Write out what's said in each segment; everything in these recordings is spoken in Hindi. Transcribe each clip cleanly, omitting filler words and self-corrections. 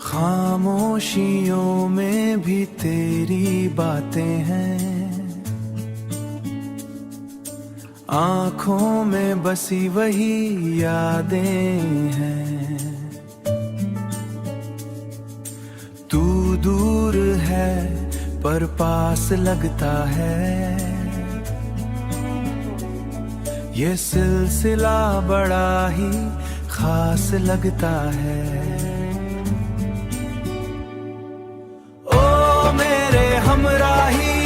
खामोशियों में भी तेरी बातें हैं, आंखों में बसी वही यादें हैं। तू दूर है पर पास लगता है, ये सिलसिला बड़ा ही खास लगता है। ओ मेरे हमराही,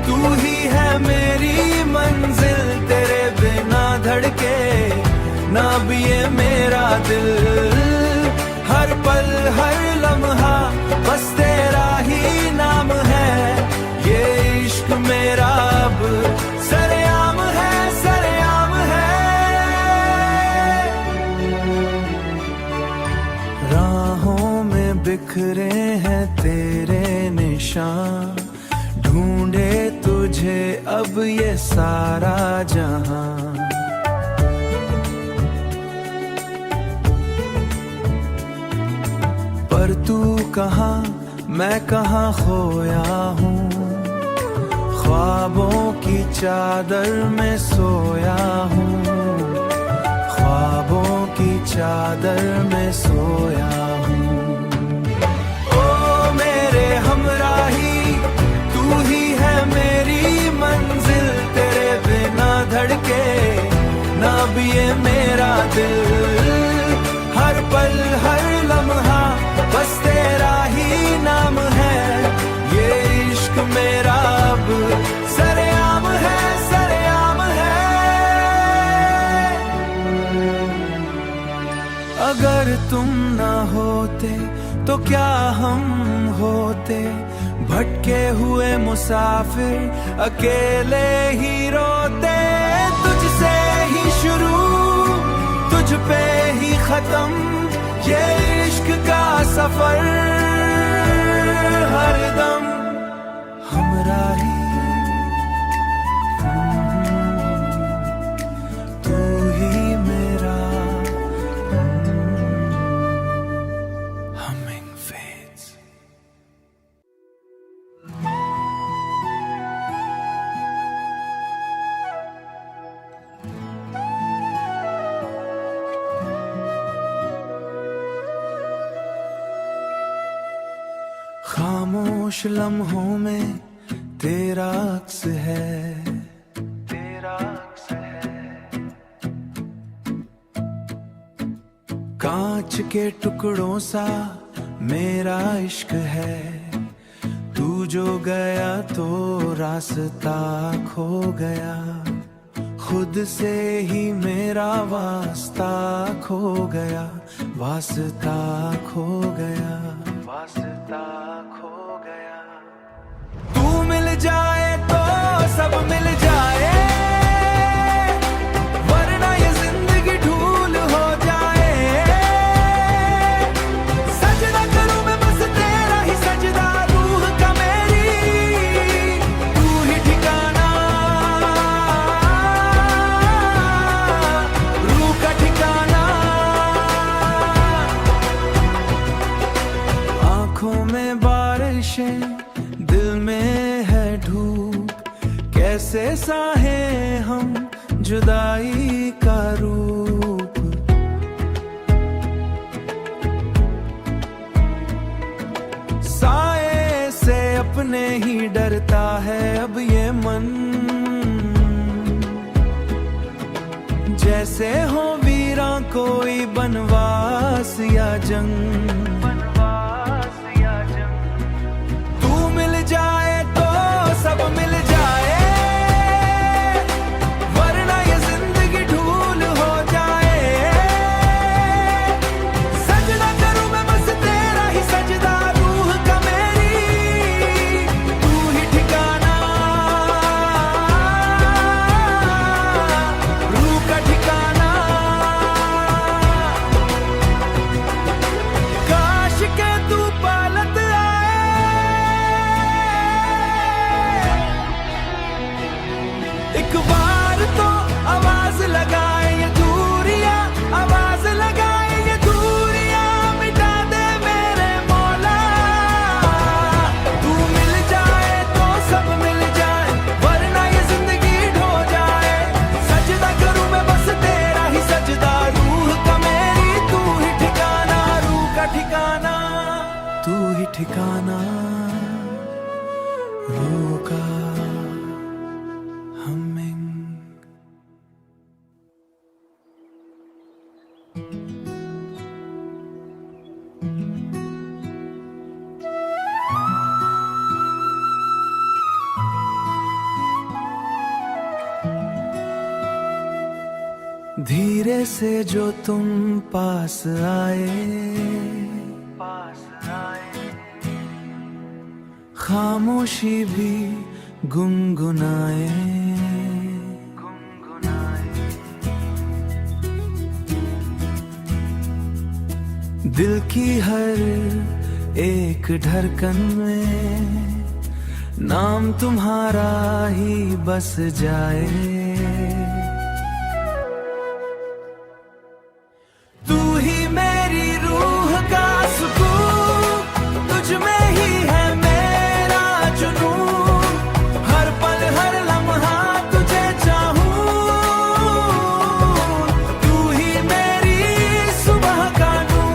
तू ही है मेरी मंजिल, तेरे बिना धड़के ना भी ये मेरा दिल। हर पल हर लम्हा बस तेरा ही नाम है, ये इश्क मेरा अब सरेआम है, सरेआम है। राहों में बिखरे हैं तेरे निशान, ढूंढे तुझे अब ये सारा जहां। पर तू कहाँ मैं कहाँ खोया हूँ, ख्वाबों की चादर में सोया हूँ, ख्वाबों की चादर में सोया हूँ। ओ मेरे हमराही, तू ही है मेरी मंजिल, तेरे बिना धड़के ना भी ये मेरा दिल। हर पल हर लम्हा बस तेरा ही नाम है, ये इश्क मेरा अब सरेआम है, सरेआम है। अगर तुम ना होते तो क्या हम होते, भटके हुए मुसाफिर अकेले ही रोते। तुझसे ही शुरू तुझ पे ही खत्म, ये इश्क का सफर हरदम। हमराही तू ही मेरा humming fades। खामोश लम्हों में तेरा अक्स है, तेरा अक्स है। कांच के टुकड़ों सा मेरा इश्क है, तू जो गया तो रास्ता खो गया। खुद से ही मेरा वास्ता खो गया, वास्ता खो गया, वास्ता खो गया। तू मिल जाए तो सब मिल जाए, वरना ये जिंदगी ढूल हो जाए। सजदा करूं मैं बस तेरा ही सजदा, रूह का मेरी तू ही ठिकाना, रूह का ठिकाना। आंखों में बारिशें, दिल में है धूप, कैसे साहें हम जुदाई का रूप। साए से अपने ही डरता है अब ये मन, जैसे हो वीरां कोई बनवास या जंग। जाए तो सब मिल जाए, वरना ये जिंदगी ढूल हो जाए। सजदा करूं मैं बस तेरा ही सजदा, रूह का मेरी तू ही ठिकाना, रूह का ठिकाना। ठिकाना, तू ही ठिकाना, रोका हमें। धीरे से जो तुम पास आए, खामोशी भी गुनगुनाए, दिल की हर एक धड़कन में नाम तुम्हारा ही बस जाए। तू ही मेरी रूह का सुकून, तुझ में ही है मेरा जुनून, हर पल हर लम्हा तुझे चाहूं। तू ही मेरी सुबह का नूर।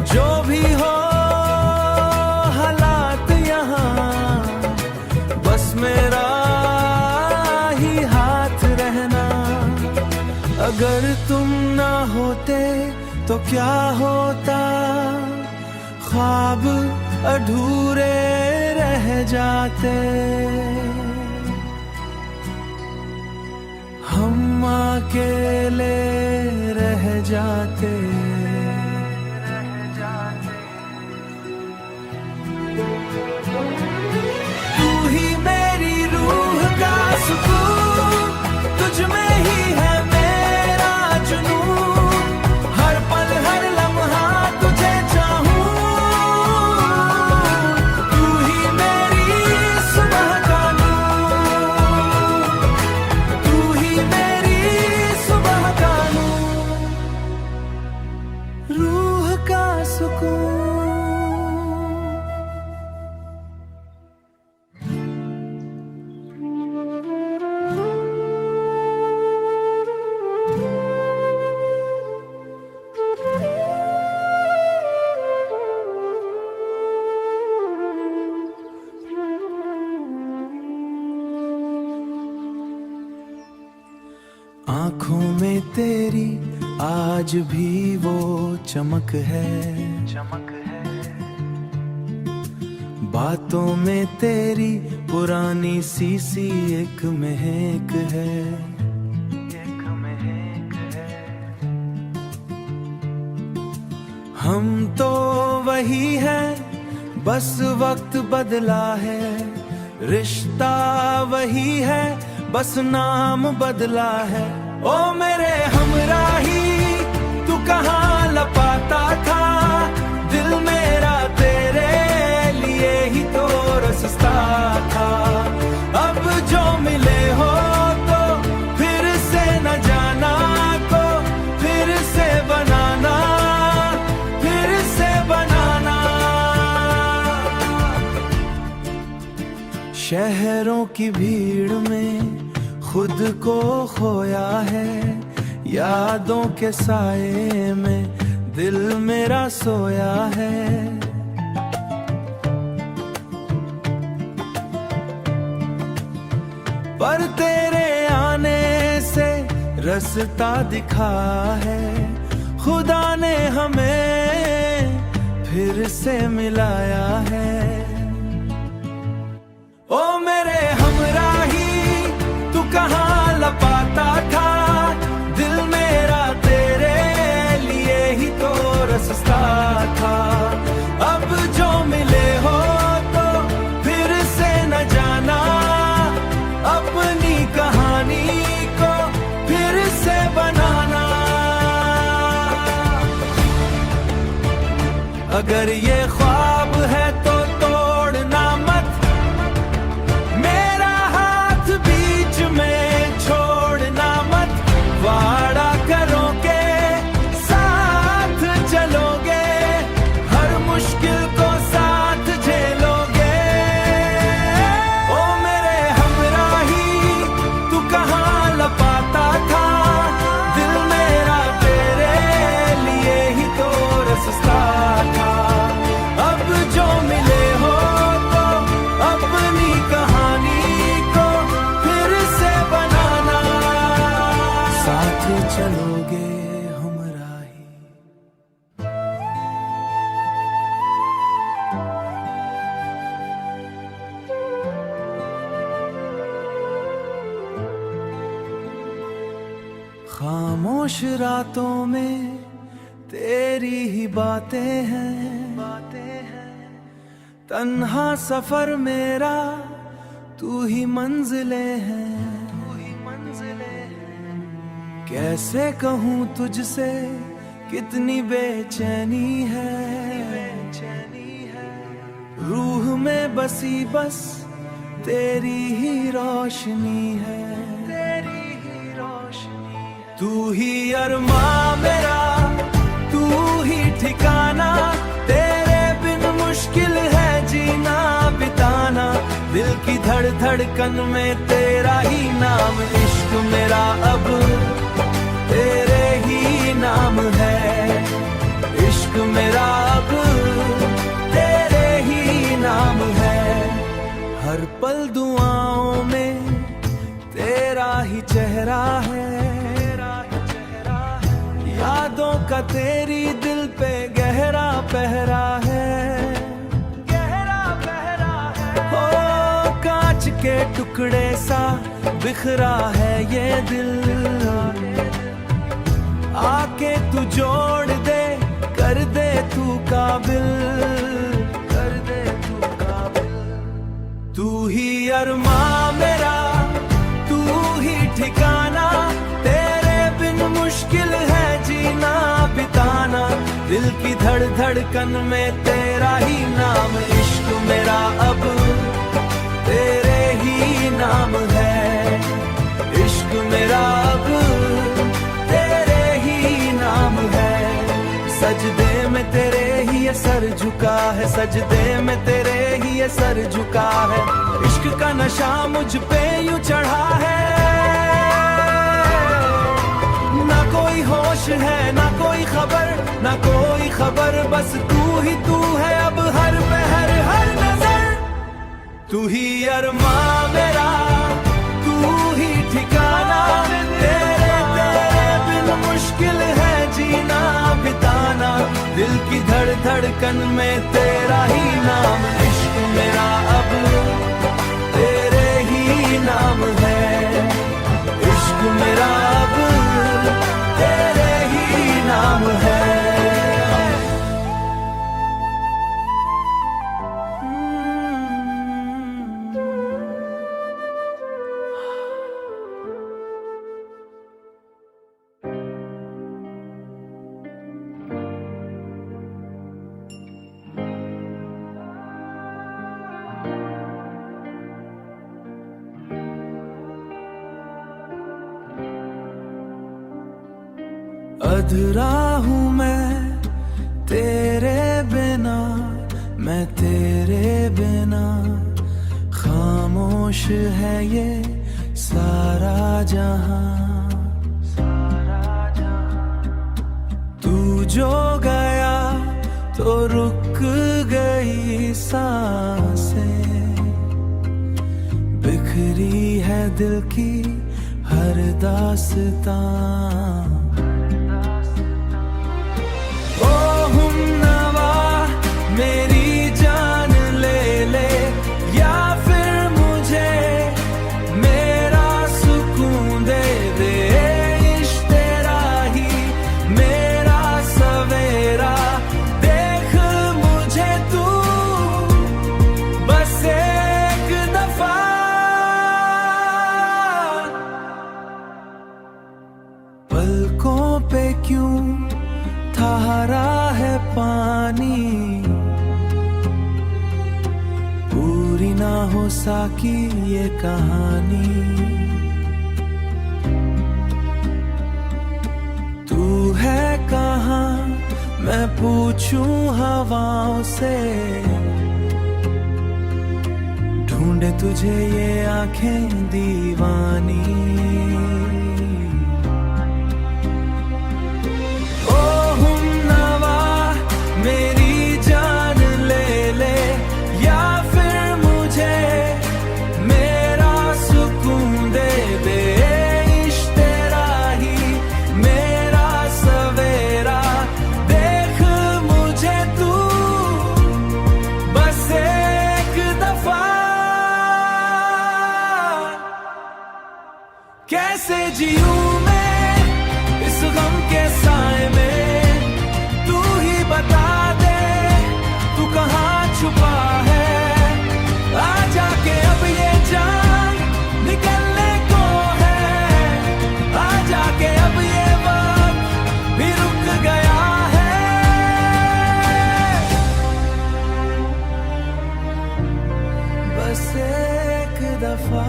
जो भी हो हालात यहाँ, बस मेरा ही हाथ रहना। अगर तुम ना होते तो क्या होता, ख्वाब अधूरे रह जाते। हम अकेले रह जाते। तू ही मेरी रूह का सुकून, तुझ में ही है मेरा जुनून, हर पल हर लम्हा तुझे चाहूं। तू ही मेरी सुबह का नूर, तू ही मेरी सुबह का नूर, रूह का सुकून। आँखों में तेरी आज भी वो चमक है, बातों में तेरी पुरानी सी एक महक है। हम तो वही हैं, बस वक्त बदला है, रिश्ता वही है, बस नाम बदला है। ओ मेरे हमराही, तू कहाँ लपाता था, दिल मेरा तेरे लिए ही तो रसता था। अब जो मिले हो तो फिर से न जाना, तो फिर से बनाना, फिर से बनाना। शहरों की भीड़ में खुद को खोया है, यादों के साए में दिल मेरा सोया है। पर तेरे आने से रास्ता दिखा है, खुदा ने हमें फिर से मिलाया है। ओ मेरे हमराही, तू कहाँ लपाता था, दिल मेरा तेरे लिए ही तो रसता था। अगर ये ख्वाब है तो तोड़ना मत, मेरा हाथ बीच में छोड़ना मत। वादा करोगे साथ चलोगे, हर मुश्किल को साथ झेलोगे। ओ मेरे हमराही तू कहाँ लपाता था, दिल मेरा तेरे लिए ही तो रसता था। अब जो मिले हो तो अपनी कहानी को फिर से बनाना, साथ चलोगे हमराही। खामोश रातों में तेरी ही बातें हैं, तन्हा सफर मेरा तू ही मंजिलें हैं। कैसे कहूँ तुझसे कितनी बेचैनी है, रूह में बसी बस तेरी ही रोशनी है। तू ही अरमां मेरा, तू ही ठिकाना, तेरे बिन मुश्किल है जीना बिताना। दिल की धड़कन में तेरा ही नाम, इश्क मेरा अब तेरे ही नाम है। इश्क मेरा अब तेरे ही नाम है। हर पल दुआओं में तेरा ही चेहरा है, यादों का तेरी दिल पे गहरा पहरा है। हो कांच के टुकड़े सा बिखरा है ये दिल, आके तू जोड़ दे, कर दे तू काबिल, कर दे तू काबिल। तू ही अरमां मेरा, तू ही ठिकाना, तेरे बिन मुश्किल है जीना बिताना। दिल की धड़कन में तेरा ही नाम, इश्क मेरा अब तेरे ही नाम है। इश्क मेरा अब तेरे ही नाम है। सजदे में तेरे ही ये सर झुका है, सजदे में तेरे ही ये सर झुका है। इश्क का नशा मुझ पे यूं चढ़ा है, ना कोई होश है ना कोई खबर, ना कोई खबर, बस तू ही तू है अब हर पहर हर नजर। तू ही अरमां मेरा, तू ही ठिकाना, तेरे बिन मुश्किल है जीना बिताना। दिल की धड़कन में तेरा ही नाम, इश्क मेरा अब तेरे ही नाम है। इश्क मेरा अब तेरे ही नाम है। अधूरा हूँ मैं तेरे बिना, मैं तेरे बिना। खामोश है ये सारा जहां, तू जो गया तो रुक गई सांसें, बिखरी है दिल की हर दास्तां। मेरी जान ले ले या फिर मुझे मेरा सुकून दे दे। इश्क तेरा ही मेरा सवेरा, देख मुझे तू बस एक दफा। पल हो साकी ये कहानी। तू है कहाँ मैं पूछूं हवाओं से, ढूंढे तुझे ये आंखें दीवानी। ओ हमनवा मेरी जान ले ले, या फिर मुझे मेरा सुकून दे दे। इश्क तेरा ही मेरा सवेरा, देख मुझे तू बस एक दफा। कैसे जीऊं मैं इस गम के साए में, तू ही बता दे तू कहाँ छुपा है। आ जाके अब ये जान निकलने को है, आ जाके अब ये वक्त भी रुक गया है। बस एक दफा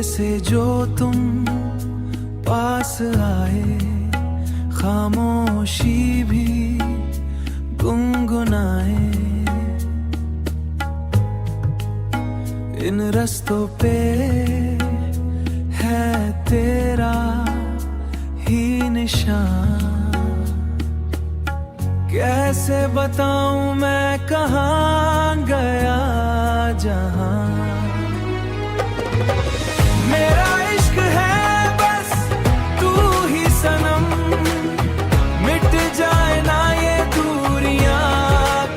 से जो तुम पास आए, खामोशी भी गुनगुनाए। इन रस्तों पे है तेरा ही निशान। कैसे बताऊं मैं कहाँ गया जहां। मेरा इश्क है बस तू ही सनम, मिट जाए ना ये दूरियां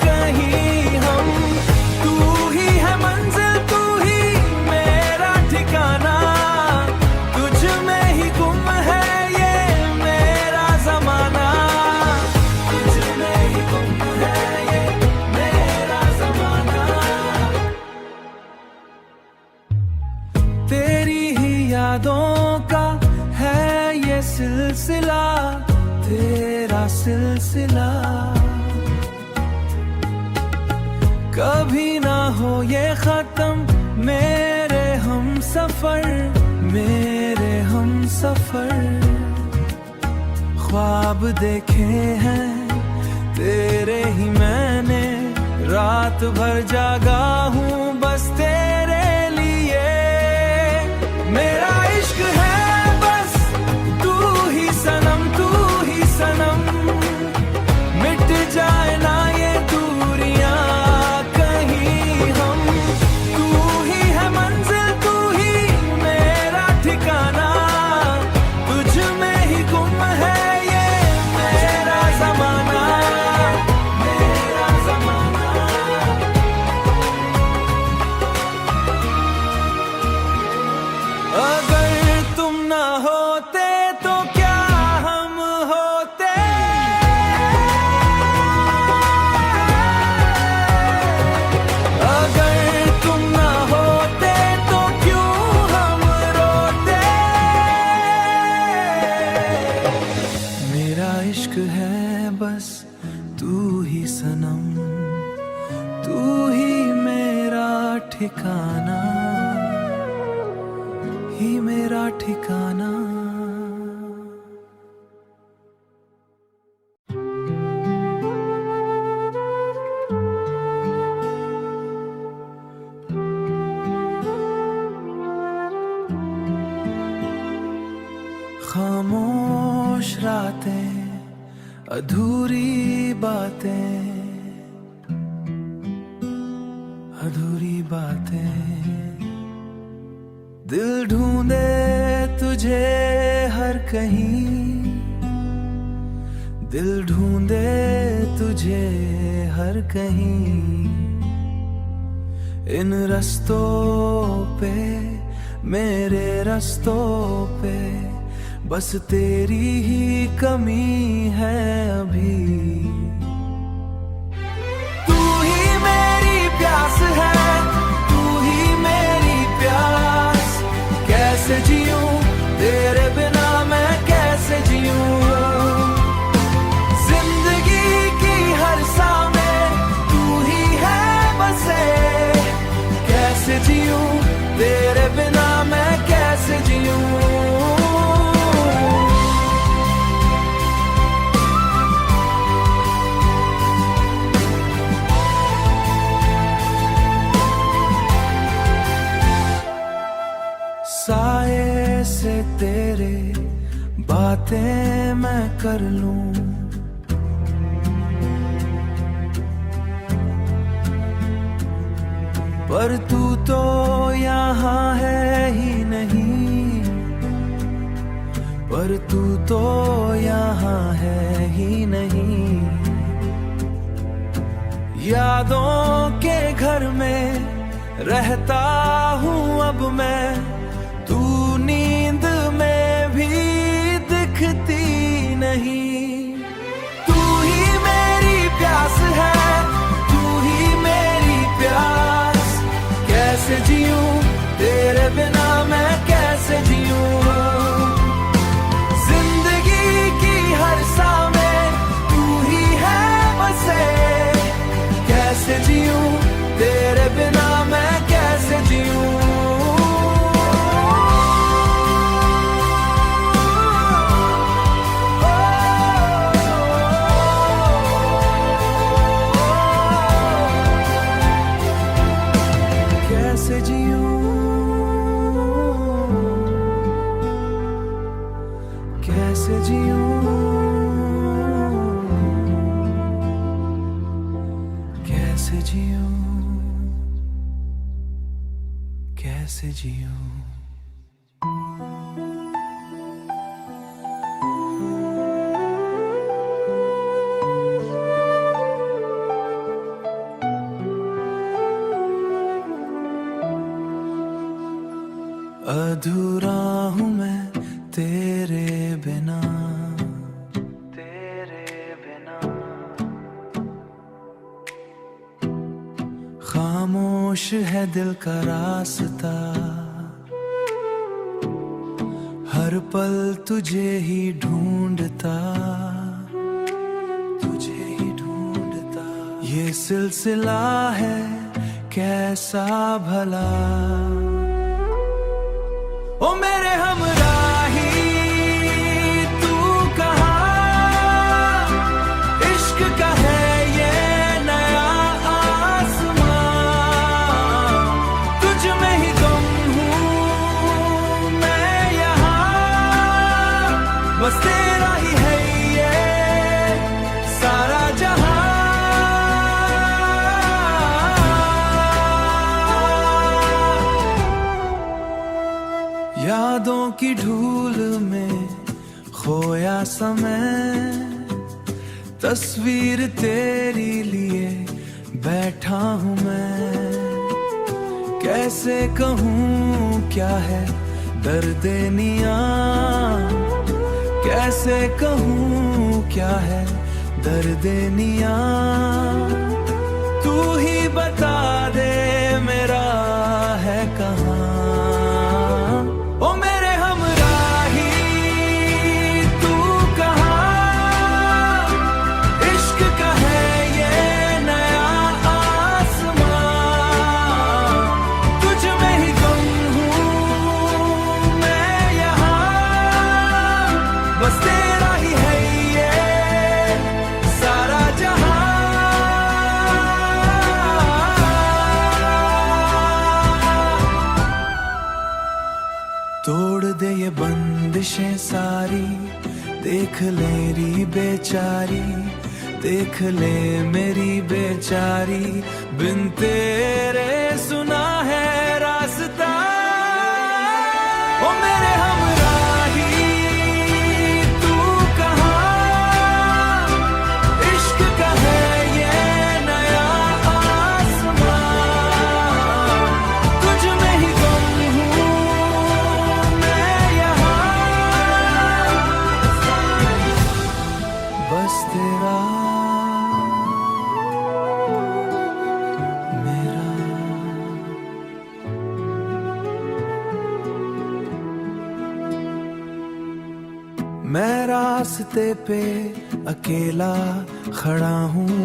कहीं हम। तू ही है मंजिल, तू ही मेरा ठिकाना, तुझ में ही गुम है ये मेरा जमाना। तुझ में ही गुम है ये मेरा जमाना। तेरी ही यादों का है ये सिलसिला, तेरा सिलसिला। कभी ना हो ये खत्म मेरे हम सफर, मेरे हम सफर। ख्वाब देखे हैं तेरे ही मैंने, रात भर जागा हूँ बस तेरे लिए। मेरा इश्क है बस तू ही सनम, तू ही सनम, मिट जाए ना ये दूरियां कहीं हम। तू ही है मंजिल, तू ही मेरा ठिकाना, तुझ में ही गुम है ये मेरा जमाना, मेरा जमाना। अगर तुम ना होते तो क्या हम होते। अगर तुम ना होते तो क्यों हम रोते। मेरा इश्क है बस तू ही सनम, तू ही मेरा ठिकाना, ही मेरा ठिकाना। खामोश रातें, अधूरी बातें, अधूरी बातें। दिल ढूंढे तुझे हर कहीं, दिल ढूंढे तुझे हर कहीं, इन रस्तों पे मेरे रस्तों पे बस तेरी ही कमी है अभी। तू ही मेरी प्यास है, तू ही मेरी प्यास, कैसे जीऊं तेरे बिना मैं कैसे जीऊं। जिंदगी की हर सांस में तू ही है बसे, कैसे जीऊं तेरे बिना मैं कैसे जीऊं। साए से तेरे बातें मैं कर लूं, पर तू तो यहाँ है ही नहीं, पर तू तो यहाँ है ही नहीं। यादों के घर में रहता हूँ अब मैं, तू नींद में भी दिखती नहीं। तू ही मेरी प्यास है, तू ही मेरी प्यास, कैसे जीऊं तेरे बिना मैं कैसे जीऊं। जिंदगी की हर सांस में तू ही है बसे, कैसे जीऊं तेरे बिना मैं कैसे जीऊं। कैसे जीऊं, कैसे जीऊं, कैसे जीऊं, कैसे जीऊं। अधूरा हूँ मैं तेरे बिना, तेरे बिना। खामोश है दिल का रास्ता, हर पल तुझे ही ढूंढता, तुझे ही ढूंढता। ये सिलसिला है कैसा भला, ओ मेरे हमराही तू कहाँ, इश्क का है ये नया आसमां, तुझ में ही गुम हूँ मैं यहाँ, बस तेरा ही है ये सारा जहां। यादों की धूल में खोया समय, तस्वीर तेरी लिए बैठा हूँ मैं। कैसे कहूँ क्या है दर्दे निया, कैसे कहूँ क्या है दर्दे निया। तू ही बता दे मेरा है कहाँ, ओ मेरे हमराही तू कहाँ, इश्क का है ये नया आसमां, तुझ में ही गुम हूँ मैं यहाँ, बस तेरा ही है ये सारा जहां। तोड़ दे ये बंदिशें सारी, देख ले री बेचारी, देख ले मेरी बेचारी, बिन तेरे सुना है रास्ता। ओ मेरे हमराही तू कहाँ, तेरा मेरा। मैं रास्ते पे अकेला खड़ा हूँ,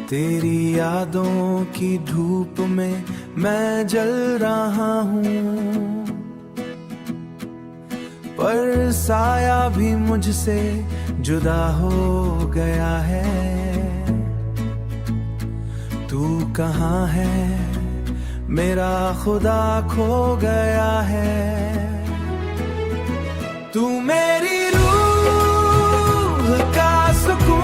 तेरी यादों की धूप में मैं जल रहा हूँ। पर साया भी मुझसे जुदा हो गया है। तू कहाँ है मेरा खुदा खो गया है। तू मेरी रूह का सुकून,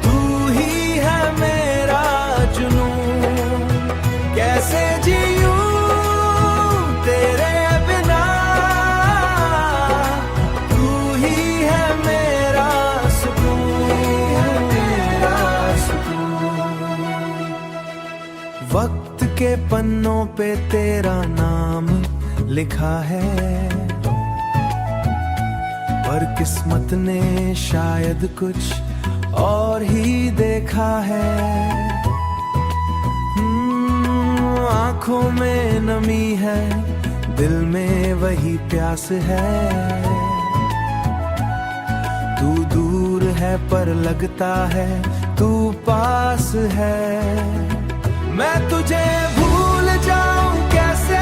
तू ही है मेरा जुनून। कैसे जीऊं तेरे बिना, तू ही है मेरा सुकून, मेरा सुकून। वक्त के पन्नों पे तेरा नाम लिखा है, पर किस्मत ने शायद कुछ और ही देखा है। आंखों में नमी है, दिल में वही प्यास है। तू दूर है पर लगता है तू पास है। मैं तुझे भूल जाऊं कैसे,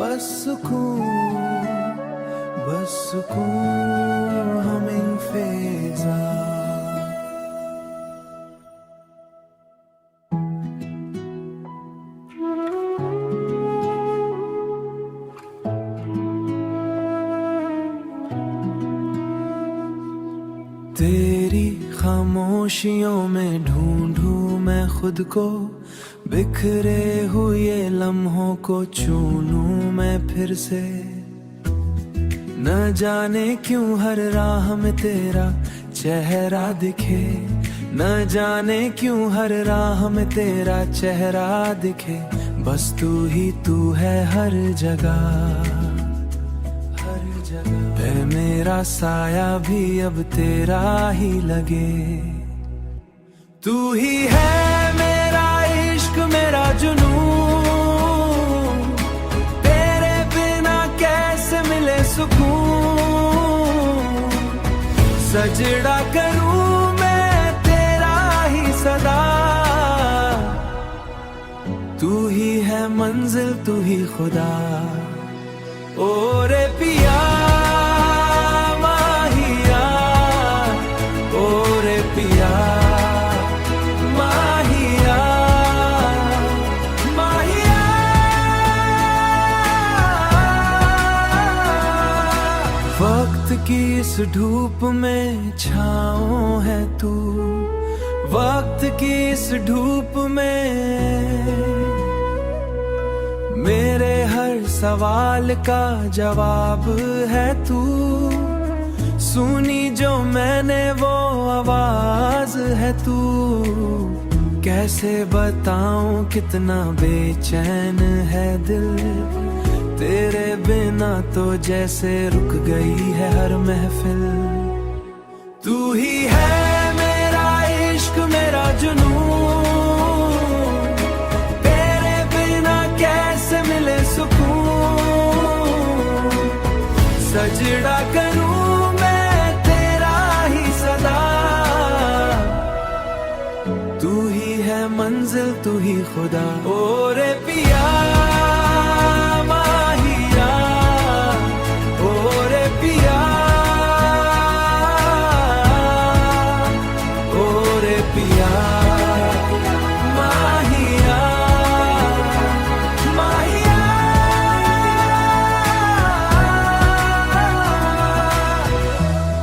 बस सुकून, बस सुकून हमिंग फेज़ा। तेरी खामोशियों में ढूंढूं मैं खुद को, बिखरे हुए लम्हों को चूनूं मैं फिर से। न जाने क्यों हर राह में तेरा चेहरा दिखे, न जाने क्यों हर राह में तेरा चेहरा दिखे। बस तू ही तू है हर जगह, हर जगह। है मेरा साया भी अब तेरा ही लगे। तू ही है मेरा इश्क, मेरा जुनून। तेरे बिना कैसे मिले सुकून। सजड़ा करूं मैं तेरा ही सदा। तू ही है मंजिल, तू ही खुदा। ओ रे पिया माहिया, ओ रे पिया माहिया, माहिया। वक्त की इस धूप में छाँव है तू, वक्त की इस धूप में मेरे हर सवाल का जवाब है तू। सुनी जो मैंने वो आवाज है तू। कैसे बताऊं कितना बेचैन है दिल। तेरे बिना तो जैसे रुक गई है हर महफिल। तू ही है मेरा इश्क, मेरा जुनून। तेरे बिना कैसे मिले सुकून। सजड़ा करूं मैं तेरा ही सदा। तू ही है मंजिल, तू ही खुदा। ओ रे पिया माहिया, ओ रे पिया, ओ रे पिया माहिया, माहिया,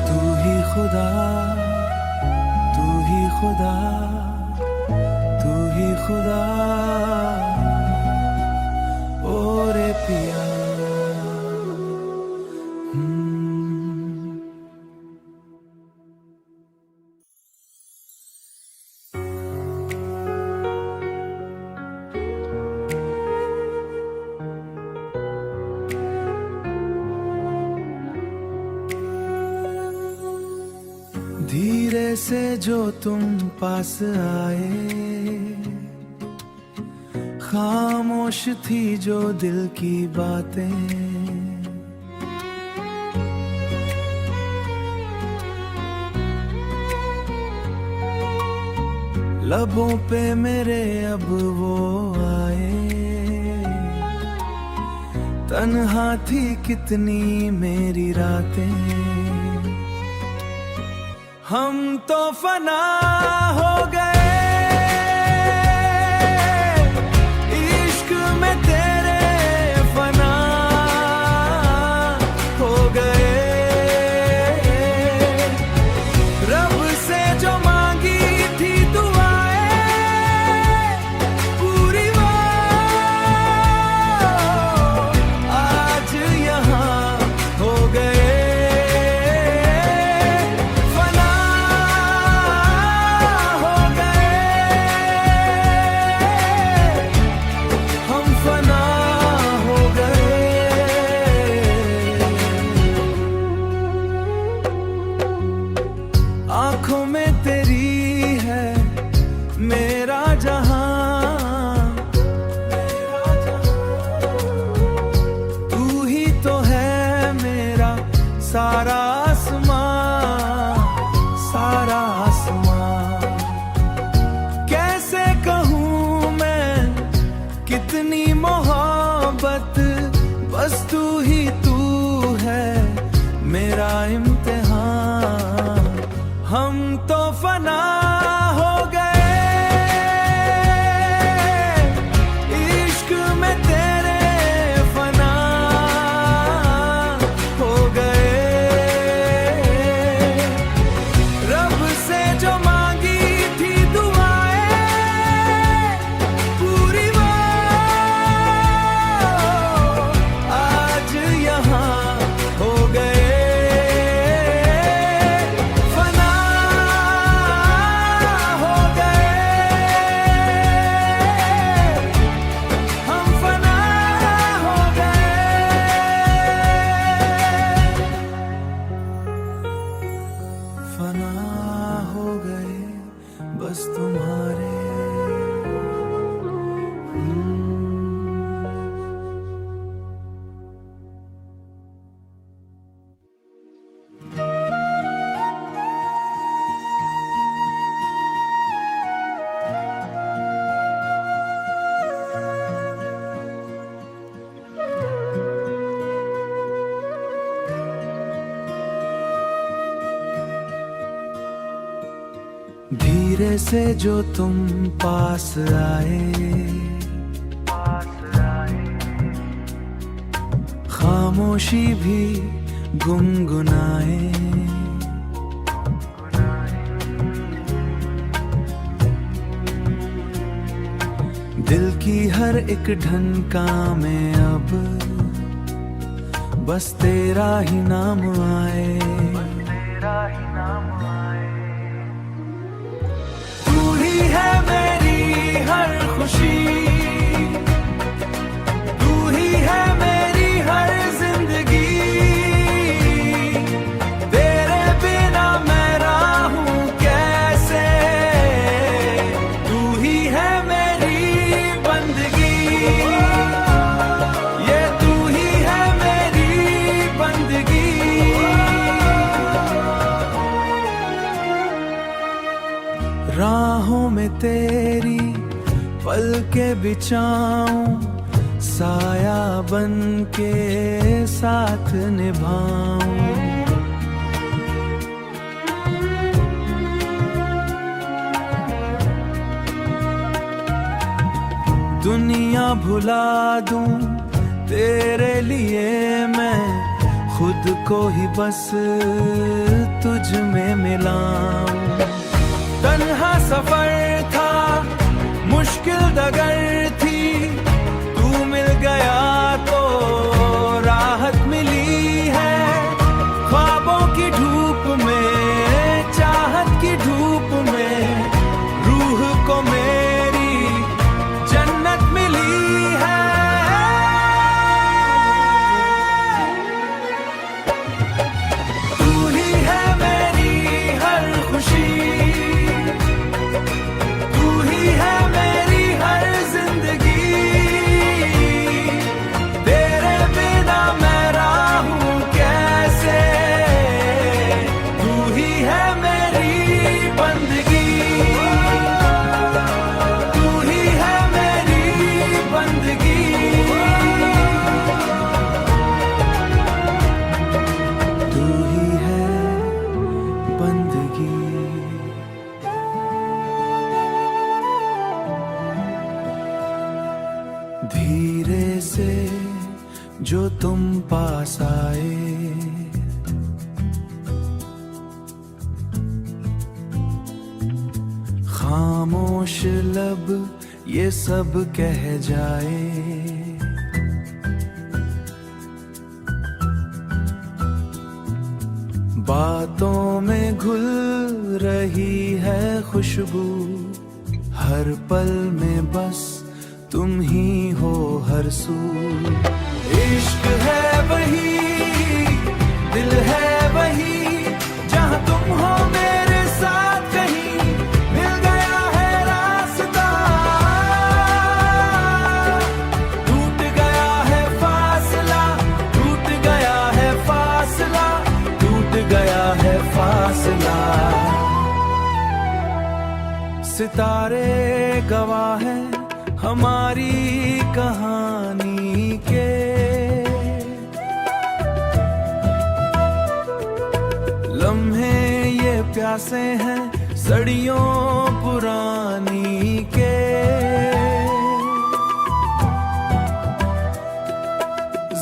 तू ही खुदा, तू ही खुदा, तू ही खुदा, ओ रे पिया। धीरे से जो तुम पास आए, खामोश थी जो दिल की बातें, लबों पे मेरे अब वो आए। तन्हा थी कितनी मेरी रातें, हम तो फना हो गए इश्क में तेरे, फना हो गए। रब से जो मांगी थी दुआएं पूरी वो आज यहाँ हो गए। आँखों में तेरी है मेरा जहां, तू ही तो है मेरा सारा आसमां, सारा आसमां। कैसे कहूँ मैं कितनी मोहब्बत, बस तू ही तू है मेरा इम्तिहान। हम तो फना हो गए इश्क में तेरे, फना हो गए। रब से जो मांगी थी दुआएं पूरी वो आज यहाँ हो गए। फना हो गए बस तुम्हारे। धीरे से जो तुम पास आए, खामोशी भी गुनगुनाए। दिल की हर एक ढनका में अब बस तेरा ही नाम आए। तू ही है मेरी हर खुशी, तू ही है मेरी हर जिंदगी। तेरे बिना मैं रहूं कैसे, तू ही है मेरी बंदगी। ये तू ही है मेरी बंदगी। राहों में तेरी के बिछाऊं, साया बन के साथ निभाऊं। दुनिया भुला दूं तेरे लिए मैं, खुद को ही बस तुझ में मिलाऊं। तन्हा सफर था, मुश्किल डगर थी, तू मिल गया तो राहत मिली है। ख्वाबों की धूप में, चाहत की धूप में, रूह को मेरी जन्नत मिली है। तू ही है मेरी हर खुशी, तू ही है मेरी हर जिंदगी। तेरे बिना मैं रहूं कैसे, तू ही है मेरी बंदगी, तू ही है मेरी बंदगी। तू ही है बंदगी। धीरे से जो तुम पास आए, खामोश लब ये सब कह जाए। बातों में घुल रही है खुशबू, हर पल में बस तुम ही हो हर सू। इश्क है वही, दिल है वही, जहां तुम हो मेरे साथ कहीं मिल गया है रास्ता। टूट गया है फासला, टूट गया है फासला, टूट गया है फासला। सितारे गवाह हैं हमारी कहानी के, लम्हे ये प्यासे हैं सदियों पुरानी के।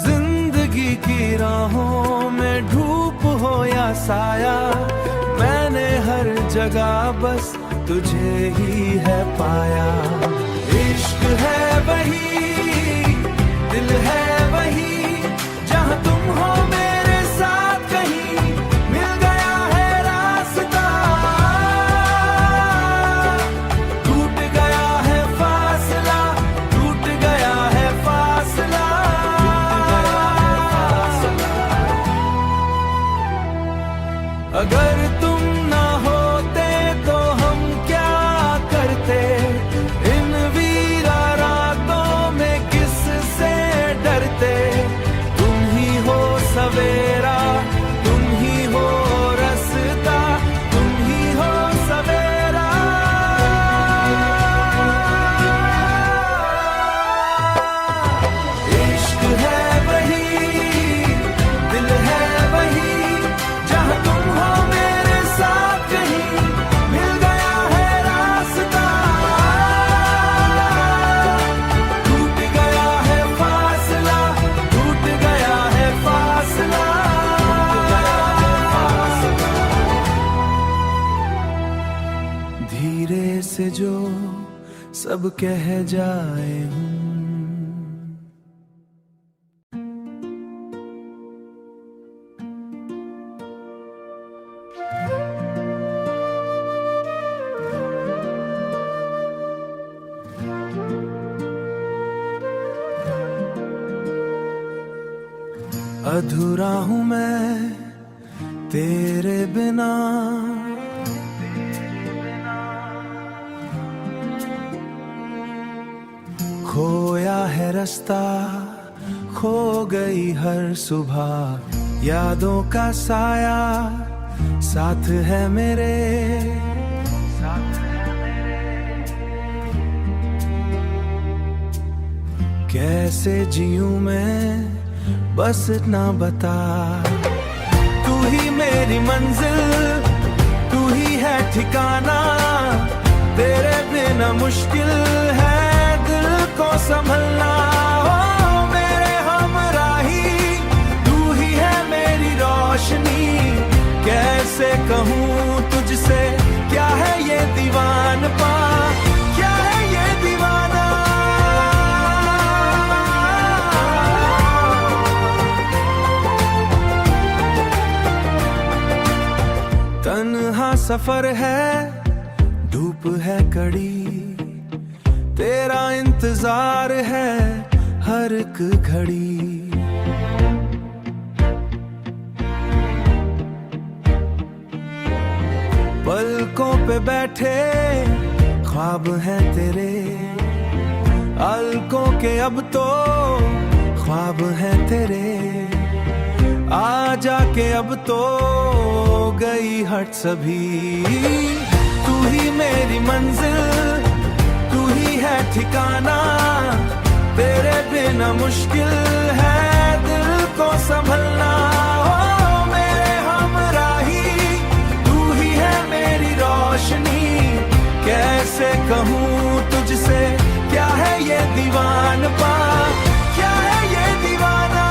जिंदगी की राहों में धूप हो या साया, मैंने हर जगह बस तुझे ही है पाया। इश्क है वही, दिल है वही, जहां तुम हो मेरे साथ कहीं मिल गया है रास्ता। टूट गया है फासला, टूट गया है फासला, टूट गया है फासला। अगर तुम ना होते तो हम क्या करते, सवेरा तुम ही हो रस्ता, तुम ही हो सवेरा। इश्क है वही, दिल है वही, जहां तुम हो मेरे साथ कहीं मिल गया है रास्ता। टूट गया है फासला, टूट गया है फासला। धीरे से जो सब कह जाए हूँ, अधूरा हूँ मैं तेरे बिना। खोया है रास्ता, खो गई हर सुबह, यादों का साया साथ है मेरे। कैसे जीऊं मैं बस ना बता। तू ही मेरी मंजिल, तू ही है ठिकाना, तेरे बिना मुश्किल है दिल को संभलना। ओ मेरे हमराही, तू ही है मेरी रोशनी, कैसे कहूँ तुझसे क्या है ये दीवानपा, क्या है ये दीवाना। तन्हा सफर है, धूप है कड़ी, तेरा इंतजार है हर एक घड़ी। पलकों पे बैठे ख्वाब हैं तेरे, अलकों के अब तो ख्वाब हैं तेरे। आ जाके अब तो गई हट सभी, तू ही मेरी मंजिल, तू ही है ठिकाना, तेरे बिना मुश्किल है दिल को संभलना। ओ मेरे हमराही, तू ही है मेरी रोशनी, कैसे कहूँ तुझसे क्या है ये दीवानपा, क्या है ये दीवाना।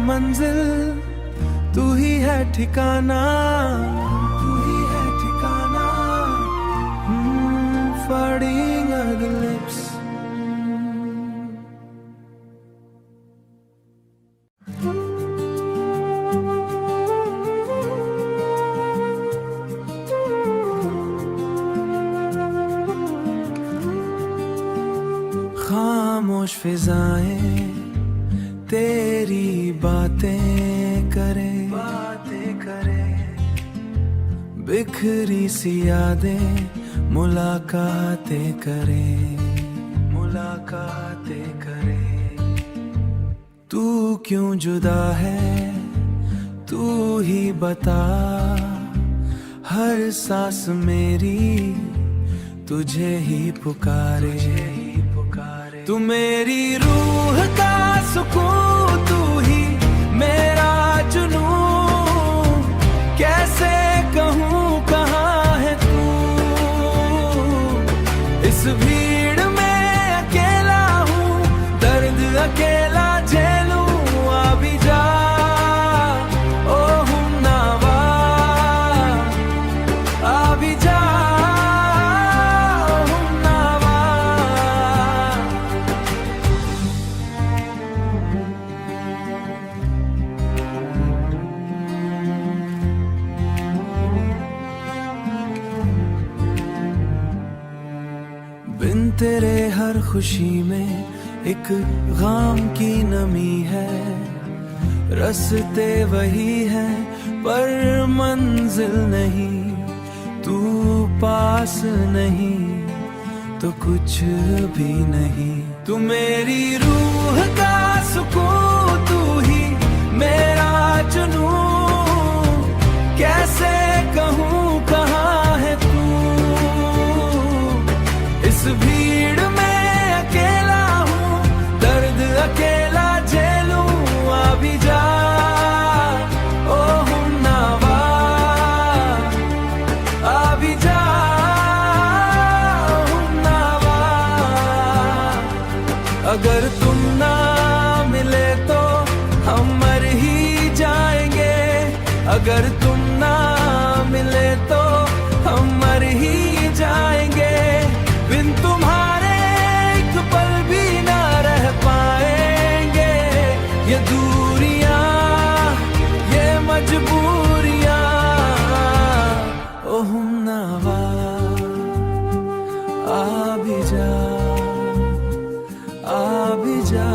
मंजिल तू ही है ठिकाना, तू ही है ठिकाना। Farting of the lips. खामोश फिजाएं तेरी बातें करे, बिखरी सी यादें मुलाकातें करे, तू क्यों जुदा है तू ही बता, हर सांस मेरी तुझे ही पुकारे। तू मेरी रूह का सुकून, तू ही मेरा जुनून, कैसे कहूँ कहाँ है तू। इस भीड़ में अकेला हूँ, दर्द अकेला झेलूं, आ भी जा ओ हमनावा, आ भी जा। बिन तेरे हर खुशी में एक गम की नमी है, रास्ते वही है पर मंजिल नहीं, तू पास नहीं तो कुछ भी नहीं। तू मेरी रूह का सुकून, तू ही मेरा जुनून, कैसे कहूँ कहाँ है तू। इस भीड़ में अकेला हूँ, दर्द अकेला झेलूं, आ भी जा ओ हमनावा, आ भी जा ओ हमनावा। अगर तुम ना मिले तो हम मर ही जाएंगे, अगर तुम ना मिले तो हम मर ही जाएंगे। बिन तुम्हारे एक पल भी ना रह पाएंगे, ये दूरियां ये मजबूरियां ओ हमनावा, आ भी जा, आ भी जा,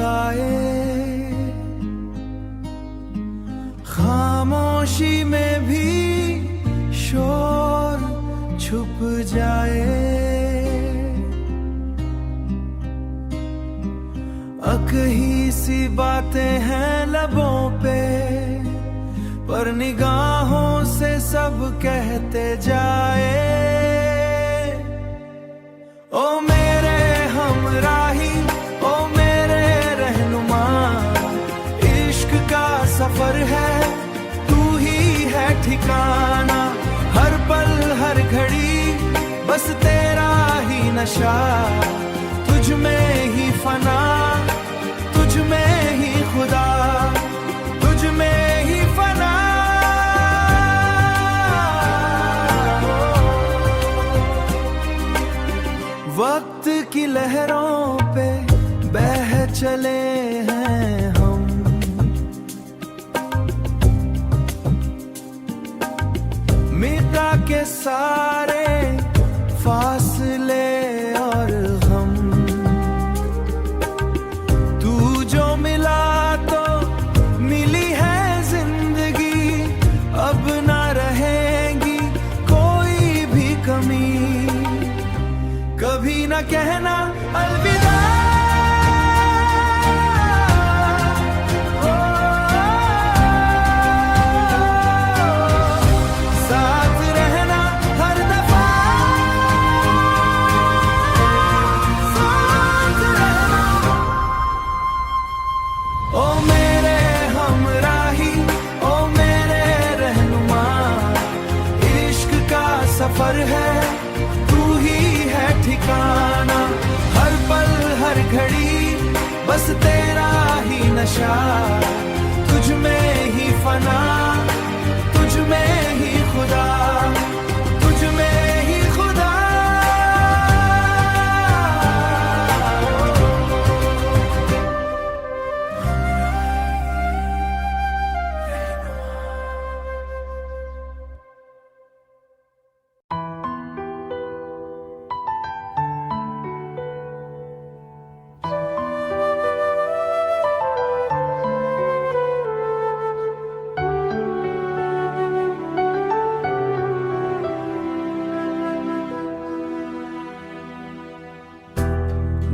आए, खामोशी में भी शोर छुप जाए। अकही सी बातें हैं लबों पे, पर निगाहों से सब कहते जाए। ओ मेरे हमराही, ओ मेरे रहनुमा, इश्क का सफर है, तू ही है ठिकाना। हर पल हर घड़ी बस तेरा ही नशा, तुझ में ही फना, तुझ में ही खुदा, तुझ में ही फना। वक्त की लहरों पे बह चले हैं हम, मिटा के सारे फासले और गम। तू जो मिला तो मिली है जिंदगी, अब ना रहेगी कोई भी कमी। कभी ना कहना अलविदा, साथ रहना हर दफा, साथ रहना। ओ मेरे हमराही, ओ मेरे रहनुमा, इश्क का सफर है, तू ही है ठिकाना। हर पल हर घड़ी बस तेरा ही नशा, तुझ में ही फना, तुझ में ही खुदा, तुझ में ही खुदा।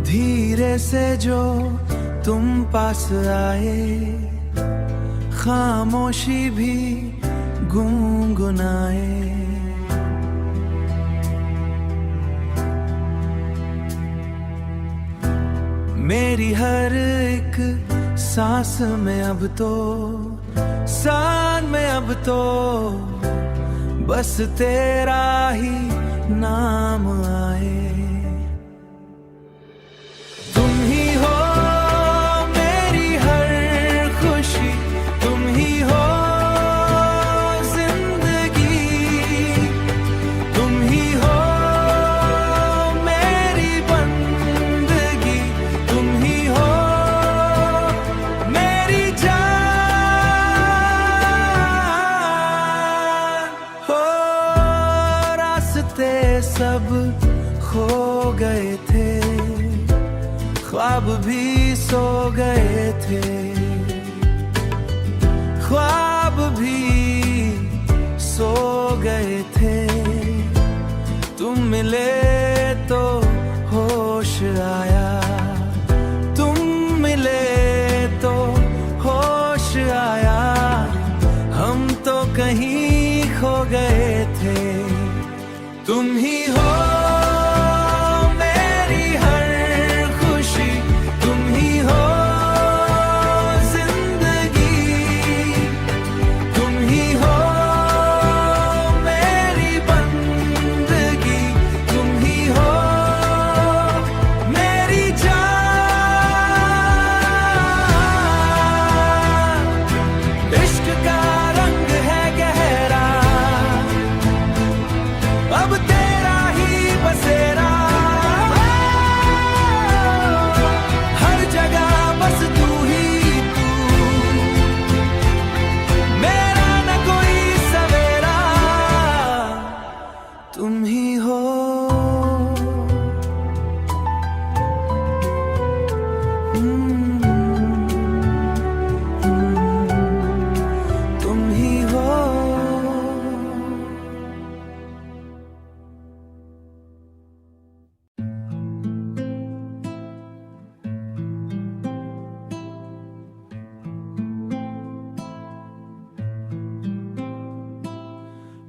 धीरे से जो तुम पास आए, खामोशी भी गुनगुनाए। मेरी हर एक सांस में अब तो, सांस में अब तो बस तेरा ही नाम आए। सब खो गए थे, ख्वाब भी सो गए थे, ख्वाब भी सो गए थे। तुम मिले तो होश आया, तुम मिले तो होश आया। हम तो कहीं खो गए थे, तुम ही हो मेरी हर खुशी, तुम ही हो जिंदगी, तुम ही हो मेरी बंदगी, तुम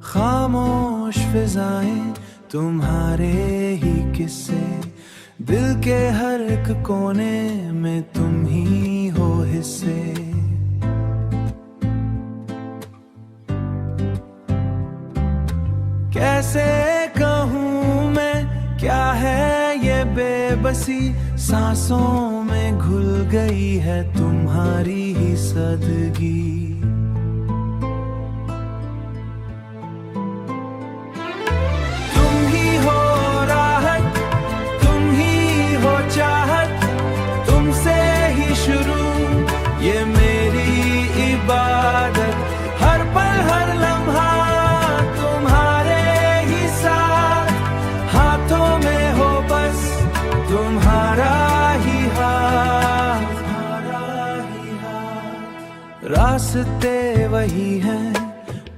खामोश फिजाएं तुम्हारे ही किस्से, दिल के हर एक कोने में तुम ही हो हिस्से। कैसे कहूँ मैं क्या है ये बेबसी, सांसों में घुल गई है तुम्हारी ही सदगी। ये मेरी इबादत, हर पल हर लम्हा तुम्हारे ही साथ, हाथों में हो बस तुम्हारा ही हाथ। रास्ते वही हैं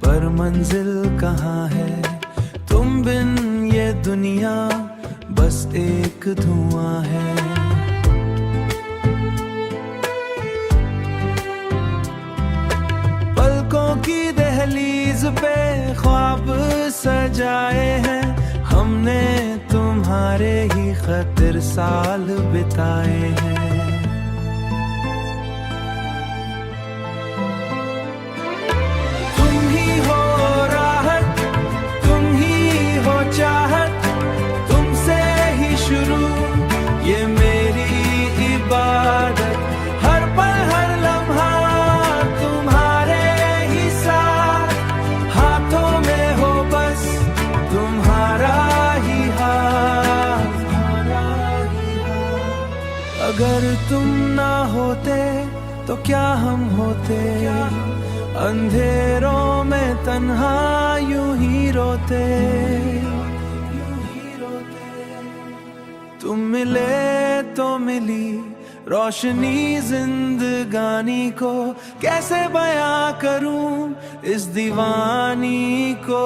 पर मंजिल कहाँ है, तुम बिन ये दुनिया बस एक धुआं है। की दहलीज पे ख्वाब सजाए हैं हमने, तुम्हारे ही खातिर साल बिताए हैं। तुम ही हो राहत, तुम ही हो चाहत, तुमसे ही शुरू ये मेरी इबादत, हर पल हर लम्हा अगर तुम ना होते तो क्या हम होते, अंधेरों में तन्हा यूं ही रोते। तुम मिले तो मिली रोशनी जिंदगानी को, कैसे बयां करूं इस दीवानी को।